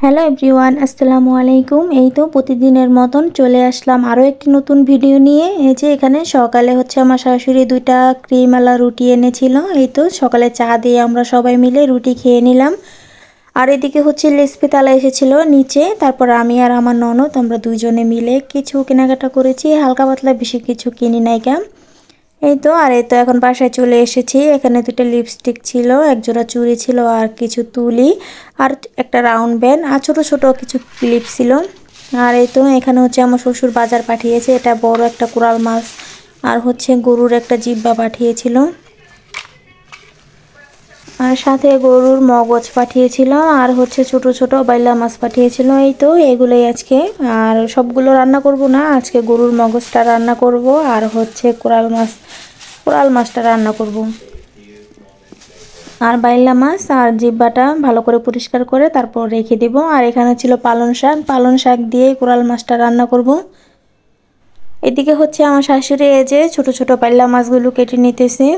Hello everyone, আসসালামু আলাইকুম। এই তো প্রতিদিনের মতন চলে আসলাম আরও একটি নতুন ভিডিও নিয়ে। এই যে এখানে সকালে আমার শাশুড়ি দুইটা ক্রিমওয়ালা রুটি এনেছিল। এই তো সকালে চা দিয়ে আমরা সবাই মিলে রুটি খেয়ে নিলাম। আর এদিকে লেসপি তালা এসেছিল নিচে, তারপর আমি আর আমার ননদ আমরা দুইজনে মিলে কিছু কেনাকাটা করেছি, হালকা পাতলা, বেশি কিছু কিনি নাই কেন। এই তো এখন বাসায় চলে এসেছি। এখানে দুটো লিপস্টিক ছিল, একজোড়া চুড়ি ছিল, আর কিছু তুলি, আর একটা রাউন্ড ব্যান্ড, আর ছোট ছোট কিছু ক্লিপ ছিল। আর এই তো এখানে আমার শ্বশুর বাজার পাঠিয়েছে, এটা বড় একটা কোরাল মাছ, আর গরুর একটা জিব্বা পাঠিয়েছিল, আর সাথে গরুর মগজ পাঠিয়েছিল, আর ছোট ছোট বাইলা মাছ পাঠিয়েছিল। এই তো এগুলোই আজকে, আর সবগুলো রান্না করব না, আজকে গরুর মগজটা রান্না করব, আর কোরাল মাছটা রান্না করব। আর বাইলা মাছ আর জিব্বাটা ভালো করে পরিষ্কার করে তারপর রেখে দেব। আর এখানে ছিল পালং শাক দিয়ে কোরাল মাছটা রান্না করব। এদিকে আমার শাশুড়ি এই যে ছোট ছোট বাইলা মাছগুলো কেটে নিতেছে।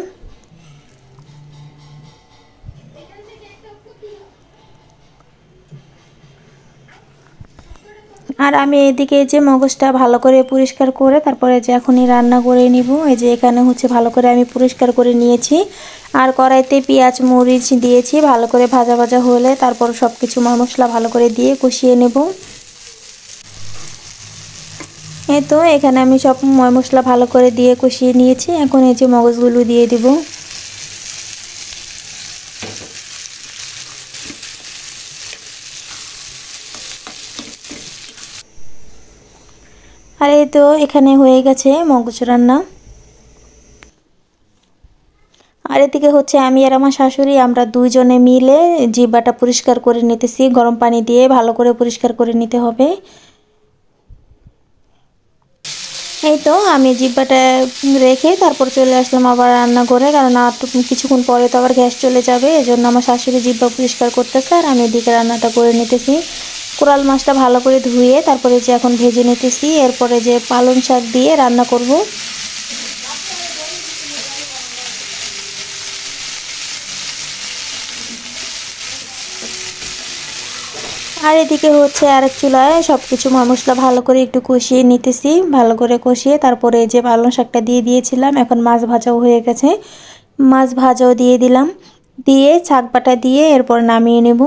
আর আমি এদিকে যে মগজটা ভালো করে পরিষ্কার করে তারপরে যে এখনই রান্না করে নিব। এই যে এখানে ভালো করে আমি পরিষ্কার করে নিয়েছি, আর কড়াইতে পেঁয়াজ মরিচ দিয়েছি, ভালো করে ভাজা ভাজা হলে তারপর সব কিছু মশলা ভালো করে দিয়ে কষিয়ে নেব। এই তো এখানে আমি সব মশলা ভালো করে দিয়ে কষিয়ে নিয়েছি, এখন এই যে মগজগুলো দিয়ে দিব। আর এই তো এখানে হয়ে গেছে মগজ রান্না। আর এদিকে আমি আর আমার শাশুড়ি আমরা দুইজনে মিলে জিব্বাটা পরিষ্কার করে নিতেছি, গরম পানি দিয়ে ভালো করে পরিষ্কার করে নিতে হবে। এই তো আমি জিব্বাটা রেখে তারপর চলে আসলাম আবার রান্না করে, কারণ আর কিছুক্ষণ পরে তো আবার গ্যাস চলে যাবে, এজন্য আমার শাশুড়ি জিব্বা পরিষ্কার করতেছে আর আমি এদিকে রান্নাটা করে নিতেছি। কোরাল মাছটা ভালো করে ধুয়ে তারপরে যে এখন ভেজে নিতেছি, এরপরে যে পালং শাক দিয়ে রান্না করব। আর এদিকে আরেক চুলায় সব কিছু মশলা ভালো করে একটু কষিয়ে নিতেছি, ভালো করে কষিয়ে তারপরে যে পালং শাকটা দিয়ে দিয়েছিলাম, এখন মাছ ভাজাও হয়ে গেছে, মাছ ভাজাও দিয়ে দিলাম, দিয়ে শাক বাটা দিয়ে এরপর নামিয়ে নেব।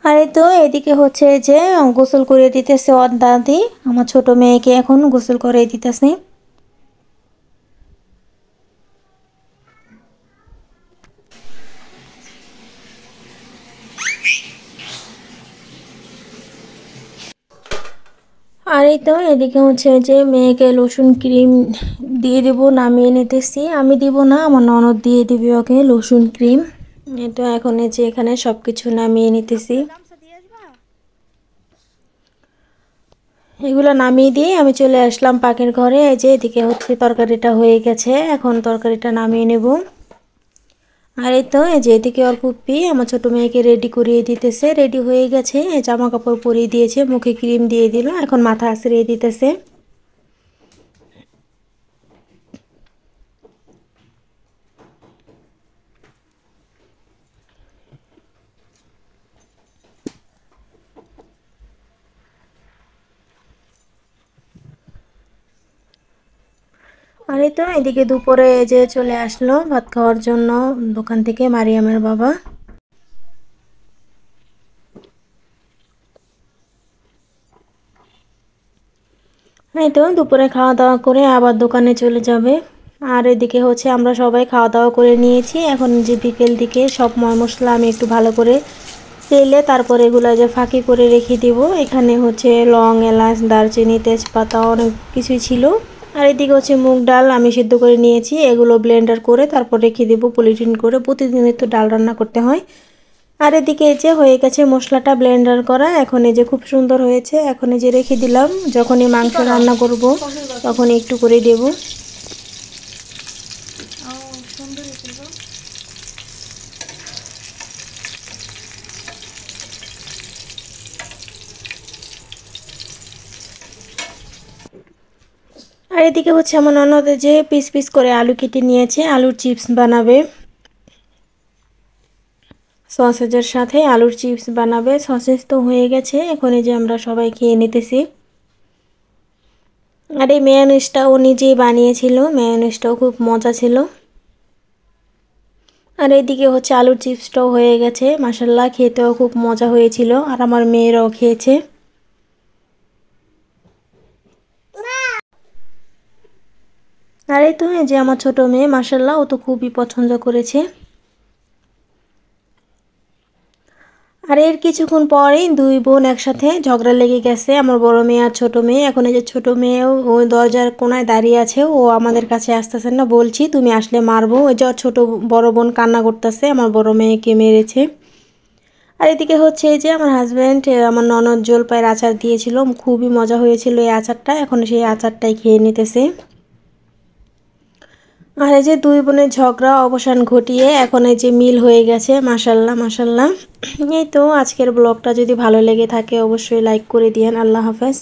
আর এই তো এদিকে যে গোসল করে দিতেছে ওর দাদি, আমার ছোট মেয়েকে এখন গোসল করে দিতেছে। আর এই তো এদিকে যে মেয়েকে লোশন ক্রিম দিয়ে দেবো, নামিয়ে নিতেছি। আমি দিব না, আমার ননদ দিয়ে দিবে ওকে লোশন ক্রিম। এই তো এখন যে এখানে সব কিছু নামিয়ে নিতেছি, এগুলো নামিয়ে দিয়ে আমি চলে আসলাম পাকের ঘরে। এই যে এদিকে তরকারিটা হয়ে গেছে, এখন তরকারিটা নামিয়ে নেব। আর এই তো এই যে এদিকে ওর ফুপ্পি আমার ছোট মেয়েকে রেডি করিয়ে দিতেছে, রেডি হয়ে গেছে, জামা কাপড় পরিয়ে দিয়েছে, মুখে ক্রিম দিয়ে দিল, এখন মাথা আছড়িয়ে দিতেছে। আর এই তো এদিকে দুপুরে যে চলে আসলো ভাত খাওয়ার জন্য দোকান থেকে মারিয়ামের বাবা। এই তো দুপুরে খাওয়া দাওয়া করে আবার দোকানে চলে যাবে। আর এদিকে আমরা সবাই খাওয়া দাওয়া করে নিয়েছি, এখন যে বিকেল দিকে সব মশলা আমি একটু ভালো করে তেলে তারপর এগুলো যে ফাঁকি করে রেখে দিব। এখানে লং, এলাচ, দারচিনি, তেজপাতা অনেক কিছুই ছিল। আর এদিকে মুগ ডাল আমি সিদ্ধ করে নিয়েছি, এগুলো ব্লেন্ডার করে তারপর রেখে দেব পলিথিন করে, প্রতিদিনই তো ডাল রান্না করতে হয়। আর এদিকে যে হয়ে গেছে মশলাটা ব্লেন্ডার করা, এখন এই যে খুব সুন্দর হয়েছে, এখন এই যে রেখে দিলাম, যখনই মাংস রান্না করব তখন একটু করে দেব। আর এদিকে হচ্ছে আমার ননদ যে পিস পিস করে আলু কেটে নিয়েছে, আলুর চিপস বানাবে। সসেজের সাথে আলুর চিপস বানাবে। সসেজ তো হয়ে গেছে, এখন এই যে আমরা সবাই খেয়ে নিতেছি। আর এই মেয়োনিজটাও নিজেই বানিয়েছিল, মেয়োনিজটাও খুব মজা ছিল। আর এইদিকে হচ্ছে আলুর চিপসটাও হয়ে গেছে, মাশাল্লাহ খেতেও খুব মজা হয়েছিল। আর আমার মেয়েরাও খেয়েছে। আর এই তো এই যে আমার ছোট মেয়ে, মাশাল্লাহ ও তো খুবই পছন্দ করেছে। আর এর কিছুক্ষণ পরেই দুই বোন একসাথে ঝগড়া লেগে গেছে, আমার বড় মেয়ে আর ছোট মেয়ে। এখন এই যে ছোট মেয়েও ওই দরজার কোনায় দাঁড়িয়ে আছে, ও আমাদের কাছে আসতেছে না, বলছি তুমি আসলে মারবো। ওই যে ছোট বড় বোন কান্না করতেছে, আমার বড় মেয়েকে মেরেছে। আর এদিকে হচ্ছে এই যে আমার হাজব্যান্ড আমার ননদ জলপাইয়ের আচার দিয়েছিল, খুবই মজা হয়েছিল এই আচারটা। এখন সেই আচারটাই খেয়ে নিতেছে। আর এই যে দুই বোনের ঝগড়া অবসান ঘটিয়ে এখন এই যে মিল হয়ে গেছে, মাশাল্লাহ মাশাল্লাহ। এই তো আজকের ব্লগটা যদি ভালো লেগে থাকে অবশ্যই লাইক করে দিয়েন। আল্লাহ হাফেজ।